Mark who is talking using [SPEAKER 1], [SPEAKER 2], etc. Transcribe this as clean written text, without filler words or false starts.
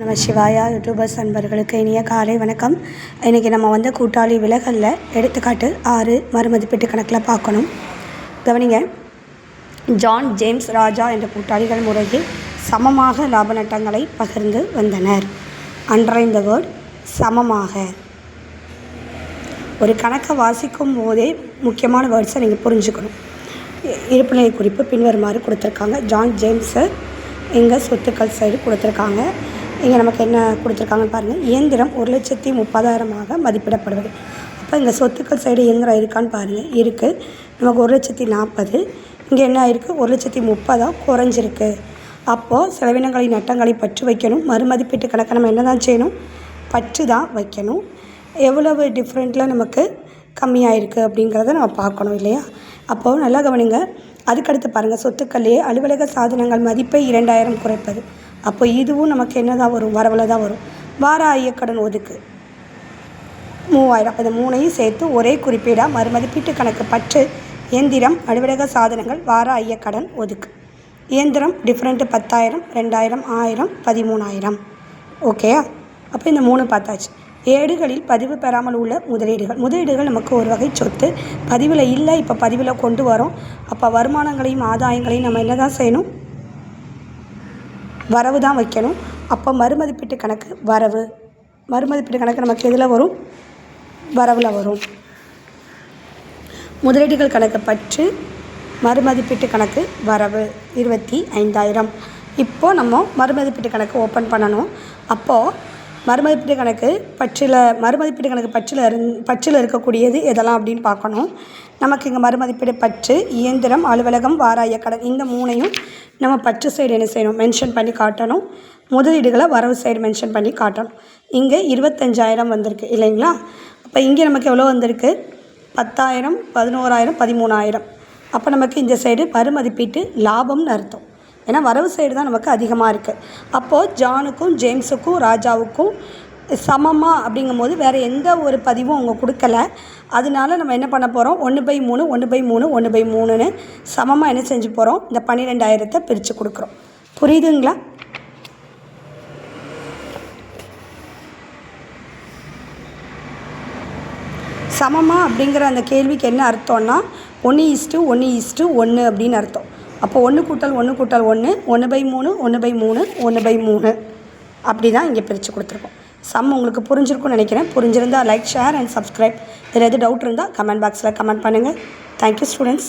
[SPEAKER 1] நம்ம சிவாயா யூடியூபர்ஸ் நண்பர்களுக்கு இனிய காலை வணக்கம். இன்றைக்கி நம்ம கூட்டாளி விலகலில் எடுத்துக்காட்டு 6 மறுமதிப்பீட்டு கணக்கில் பார்க்கணும். கவனிங்க. ஜான், ஜேம்ஸ், ராஜா என்ற கூட்டாளிகள் முறையில் சமமாக லாப நட்டங்களை பகிர்ந்து வந்தனர். அண்டர்லைன் த வேர்ட் சமமாக. ஒரு கணக்கை வாசிக்கும் போதே முக்கியமான வேர்ட்ஸை நீங்கள் புரிஞ்சுக்கணும். இருப்புநிலை குறிப்பு பின்வருமாறு கொடுத்துருக்காங்க. ஜான், ஜேம்ஸு இங்கே சொத்துக்கள் சைடு கொடுத்துருக்காங்க. இங்கே நமக்கு என்ன கொடுத்துருக்காங்கன்னு பாருங்கள். இயந்திரம் 1,30,000 மதிப்பிடப்படுவது. அப்போ இங்கே சொத்துக்கள் சைடு இயந்திரம் இருக்கான்னு பாருங்கள். இருக்குது. நமக்கு 1,40,000. இங்கே என்ன இருக்குது? 1,30,000 குறைஞ்சிருக்கு. அப்போது செலவினங்களின் நட்டங்களை பற்று வைக்கணும். மறுமதிப்பீட்டு கணக்கை நம்ம என்ன தான் செய்யணும்? பற்று தான் வைக்கணும். எவ்வளவு டிஃப்ரெண்ட்டில் நமக்கு கம்மியாக இருக்குது அப்படிங்கிறத நம்ம பார்க்கணும் இல்லையா? அப்போது நல்லா கவனிங்க. அதுக்கடுத்து பாருங்கள். சொத்துக்கள்லேயே அலுவலக சாதனங்கள் மதிப்பை 2,000 குறைப்பது. அப்போ இதுவும் நமக்கு என்ன தான் வரும்? வரவில் தான் வரும். வார ஐயக்கடன் ஒதுக்கு 3,000. அப்போ இந்த 3ஐயும் சேர்த்து ஒரே குறிப்பீடாக மறுமதிப்பீட்டு கணக்கு பற்று இயந்திரம் அலுவலக சாதனங்கள் வார ஐயக்கடன் ஒதுக்கு. இயந்திரம் டிஃப்ரெண்ட்டு 10,000, 2,000, 1,000, 13,000. ஓகேயா? அப்போ இந்த 3 பார்த்தாச்சு. ஏடுகளில் பதிவு பெறாமல் உள்ள முதலீடுகள் நமக்கு ஒரு வகை சொத்து. பதிவில் இல்லை, இப்போ பதிவில் கொண்டு வரோம். அப்போ வருமானங்களையும் ஆதாயங்களையும் நம்ம என்ன தான் செய்யணும்? வரவு தான் வைக்கணும். அப்போ மறுமதிப்பீட்டு கணக்கு வரவு. மறுமதிப்பீட்டு கணக்கு நமக்கு எதில் வரும்? வரவில் வரும். முதலீடுகள் கணக்கு பற்று, மறுமதிப்பீட்டு கணக்கு வரவு 25,000. இப்போது நம்ம மறுமதிப்பீட்டு கணக்கு ஓப்பன் பண்ணணும். அப்போது மறுமதிப்பீட்டு கணக்கு பற்றில் இருக்கக்கூடியது எதெல்லாம் அப்படின்னு பார்க்கணும். நமக்கு இங்கே மறுமதிப்பீடு பற்று, இயந்திரம், அலுவலகம், வார ஐயக்கடன் இந்த 3ஐயும் நம்ம பற்று சைடு என்ன செய்யணும்? மென்ஷன் பண்ணி காட்டணும். முதலீடுகளை வரவு சைடு மென்ஷன் பண்ணி காட்டணும். இங்கே 25,000 வந்திருக்கு இல்லைங்களா? அப்போ இங்கே நமக்கு எவ்வளோ வந்திருக்கு? 10,000, 11,000, 13,000. அப்போ நமக்கு இந்த சைடு மறுமதிப்பீட்டு லாபம்னு அர்த்தம். ஏன்னா வரவு சைடு தான் நமக்கு அதிகமாக இருக்குது. அப்போது ஜானுக்கும், ஜேம்ஸுக்கும், ராஜாவுக்கும் சமமாக அப்படிங்கும்போது வேறு எந்த ஒரு பதிவும் அவங்க கொடுக்கல. அதனால நம்ம என்ன பண்ண போகிறோம்? 1/3, 1/3, 1/3ன்னு சமமாக என்ன செஞ்சு போகிறோம்? இந்த 12,000 பிரித்து கொடுக்குறோம். புரியுதுங்களா? சமமாக அப்படிங்கிற அந்த கேள்விக்கு என்ன அர்த்தம்னா 1:1:1 அப்படின்னு அர்த்தம். அப்போ 1 + 1 = 1, 1/3, 1/3, 1/3 அப்படி தான் இங்கே பிரித்து கொடுத்துருக்கோம். உங்களுக்கு புரிஞ்சிருக்கும்னு நினைக்கிறேன். புரிஞ்சிருந்தால் லைக், ஷேர் அண்ட் சப்ஸ்கிரைப். வேறு எது டவுட் இருந்தால் கமெண்ட் பாக்ஸில் கமெண்ட் பண்ணுங்கள். Thank you students.